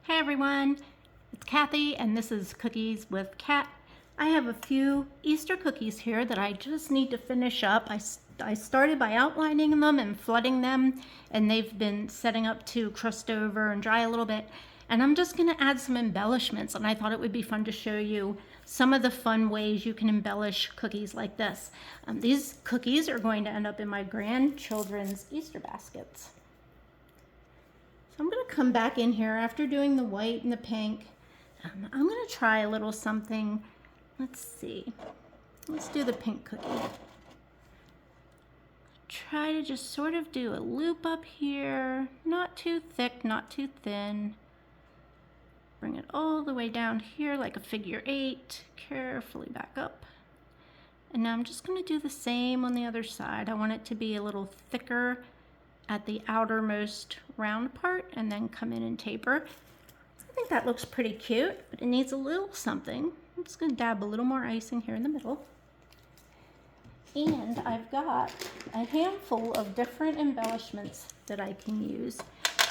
Hey everyone, it's Kathy and this is Cookies with Kat. I have a few Easter cookies here that I just need to finish up. I started by outlining them and flooding them, and they've been setting up to crust over and dry a little bit. And I'm just going to add some embellishments, and I thought it would be fun to show you some of the fun ways you can embellish cookies like this. These cookies are going to end up in my grandchildren's Easter baskets. So I'm going to come back in here after doing the white and the pink. I'm going to try a little something. Let's see. Let's do the pink cookie. Try to just sort of do a loop up here. Not too thick, not too thin. Bring it all the way down here like a figure 8. Carefully back up. And now I'm just going to do the same on the other side. I want it to be a little thicker at the outermost round part and then come in and taper. I think that looks pretty cute, but it needs a little something. I'm just going to dab a little more icing here in the middle. And I've got a handful of different embellishments that I can use.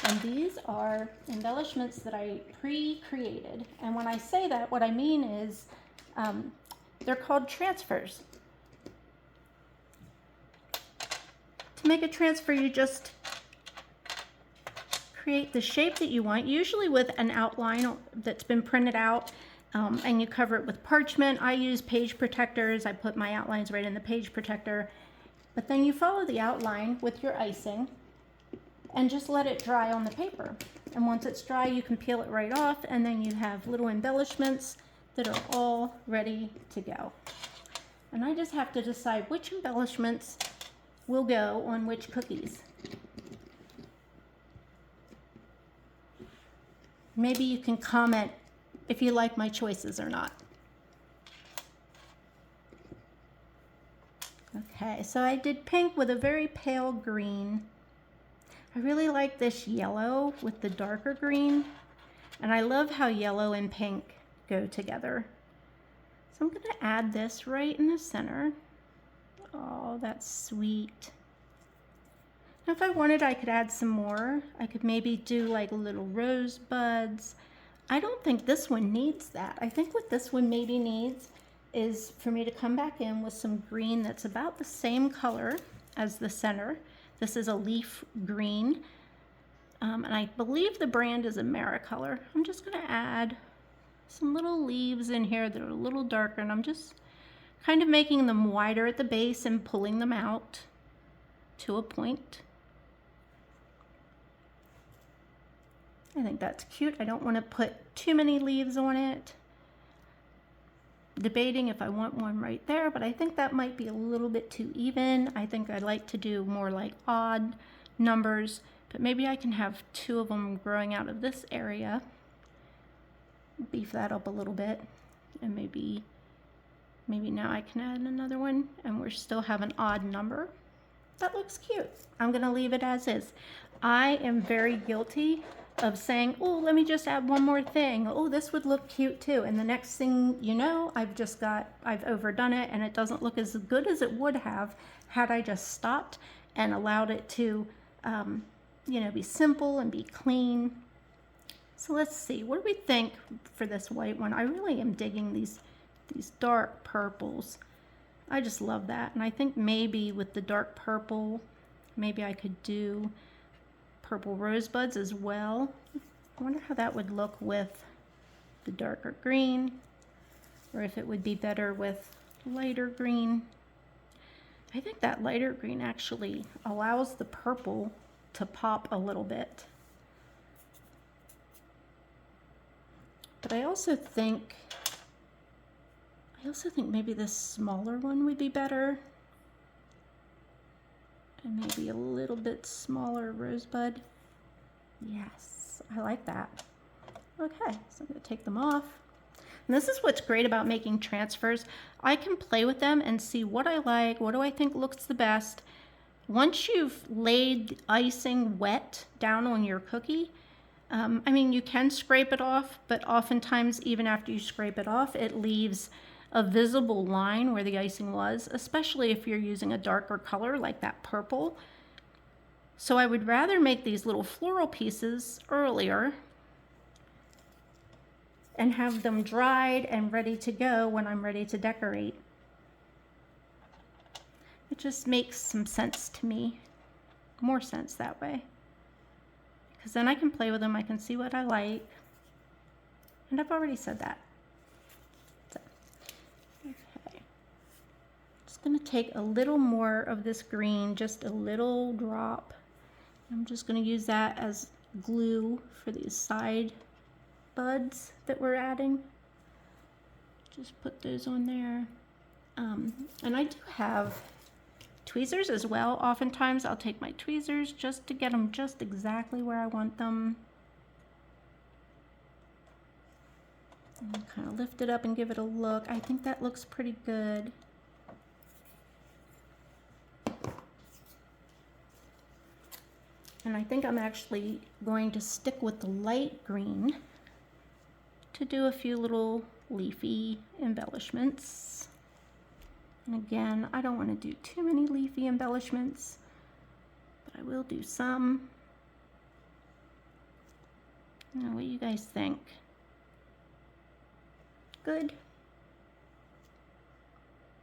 And these are embellishments that I pre-created. And when I say that, what I mean is they're called transfers. To make a transfer, you just create the shape that you want, usually with an outline that's been printed out, and you cover it with parchment. I use page protectors. I put my outlines right in the page protector. But then you follow the outline with your icing and just let it dry on the paper. And once it's dry, you can peel it right off, and then you have little embellishments that are all ready to go. And I just have to decide which embellishments will go on which cookies. Maybe you can comment if you like my choices or not. Okay, so I did pink with a very pale green. I really like this yellow with the darker green, and I love how yellow and pink go together. So I'm going to add this right in the center. Oh, that's sweet. Now, if I wanted, I could add some more. I could maybe do like little rosebuds. I don't think this one needs that. I think what this one maybe needs is for me to come back in with some green that's about the same color as the center. This is a leaf green, and I believe the brand is Americolor. I'm just going to add some little leaves in here that are a little darker, and I'm just kind of making them wider at the base and pulling them out to a point. I think that's cute. I don't want to put too many leaves on it. Debating if I want one right there, but I think that might be a little bit too even. I think I'd like to do more like odd numbers, but maybe I can have 2 of them growing out of this area. Beef that up a little bit, and maybe now I can add another one and we still have an odd number. That looks cute. I'm gonna leave it as is. I am very guilty of saying, oh, let me just add one more thing. Oh, this would look cute too. And the next thing you know, I've overdone it, and it doesn't look as good as it would have had I just stopped and allowed it to, be simple and be clean. So let's see, what do we think for this white one? I really am digging these dark purples. I just love that. And I think maybe with the dark purple, maybe I could do purple rosebuds as well. I wonder how that would look with the darker green, or if it would be better with lighter green. I think that lighter green actually allows the purple to pop a little bit. But I also think maybe this smaller one would be better. And maybe a little bit smaller rosebud. Yes, I like that. Okay, so I'm going to take them off. And this is what's great about making transfers. I can play with them and see what I like, what do I think looks the best. Once you've laid icing wet down on your cookie, you can scrape it off, but oftentimes even after you scrape it off, it leaves a visible line where the icing was, especially if you're using a darker color like that purple. So I would rather make these little floral pieces earlier and have them dried and ready to go when I'm ready to decorate. It just makes some sense to me, more sense that way. Because then I can play with them, I can see what I like. And I've already said that. So, okay. Just gonna take a little more of this green, just a little drop. I'm just gonna use that as glue for these side buds that we're adding. Just put those on there. And I do have tweezers as well. Oftentimes I'll take my tweezers just to get them just exactly where I want them. And kind of lift it up and give it a look. I think that looks pretty good. And I think I'm actually going to stick with the light green to do a few little leafy embellishments. And again, I don't want to do too many leafy embellishments, but I will do some. Now, what do you guys think? Good?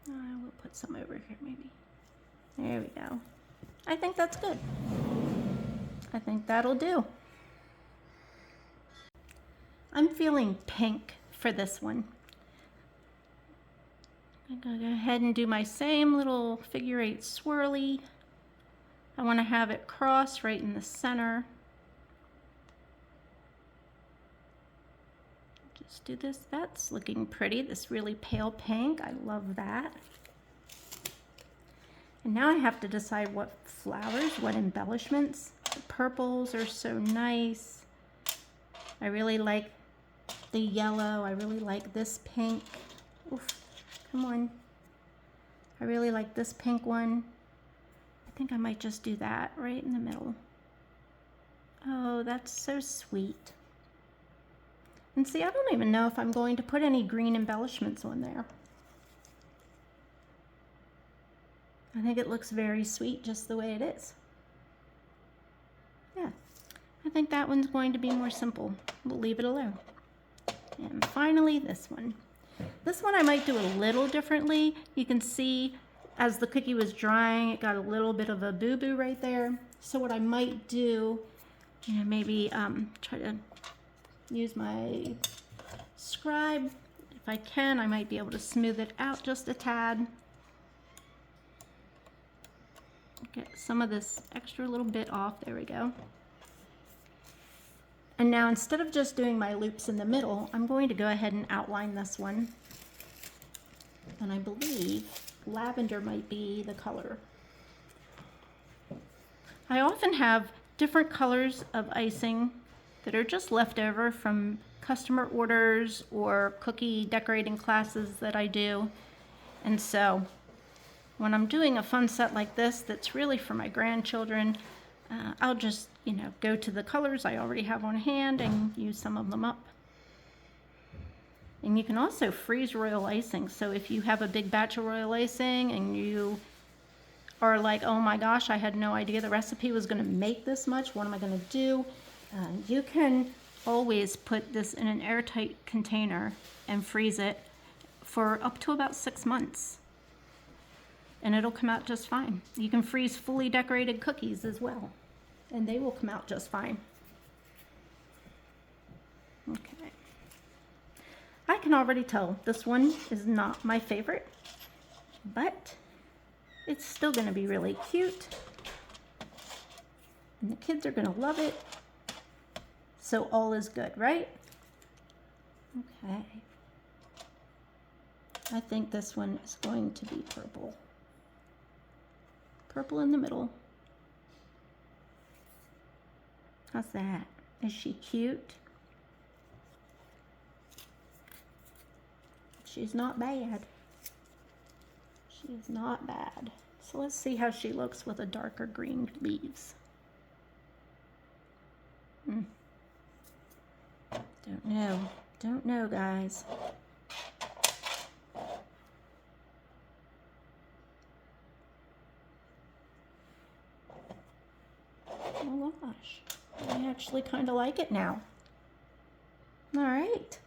I will put some over here maybe. There we go. I think that's good. I think that'll do. I'm feeling pink for this one. I'm gonna go ahead and do my same little figure 8 swirly. I want to have it cross right in the center. Just do this. That's looking pretty. This really pale pink. I love that. And now I have to decide what flowers, what embellishments. The purples are so nice. I really like the yellow. I really like this pink. Oof, come on. I really like this pink one. I think I might just do that right in the middle. Oh, that's so sweet. And see, I don't even know if I'm going to put any green embellishments on there. I think it looks very sweet just the way it is. Yeah, I think that one's going to be more simple. We'll leave it alone. And finally, this one. This one I might do a little differently. You can see as the cookie was drying, it got a little bit of a boo-boo right there. So what I might do, maybe try to use my scribe. If I can, I might be able to smooth it out just a tad. Get some of this extra little bit off. There we go. And now instead of just doing my loops in the middle, I'm going to go ahead and outline this one. And I believe lavender might be the color. I often have different colors of icing that are just left over from customer orders or cookie decorating classes that I do. And so when I'm doing a fun set like this that's really for my grandchildren, I'll just, go to the colors I already have on hand and use some of them up. And you can also freeze royal icing. So if you have a big batch of royal icing and you are like, oh my gosh, I had no idea the recipe was going to make this much, what am I going to do? You can always put this in an airtight container and freeze it for up to about 6 months. And it'll come out just fine. You can freeze fully decorated cookies as well, and they will come out just fine. Okay. I can already tell this one is not my favorite, but it's still going to be really cute. And the kids are going to love it. So all is good, right? Okay. I think this one is going to be purple. Purple in the middle. How's that? Is she cute? She's not bad. She's not bad. So let's see how she looks with a darker green leaves. Don't know. Don't know, guys. Oh gosh. I actually kind of like it now. All right.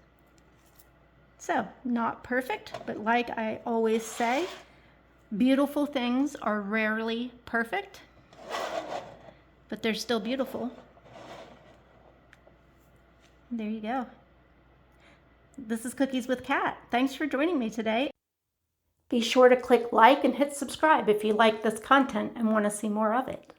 So, not perfect, but like I always say, beautiful things are rarely perfect, but they're still beautiful. There you go. This is Cookies with Kat. Thanks for joining me today. Be sure to click like and hit subscribe if you like this content and want to see more of it.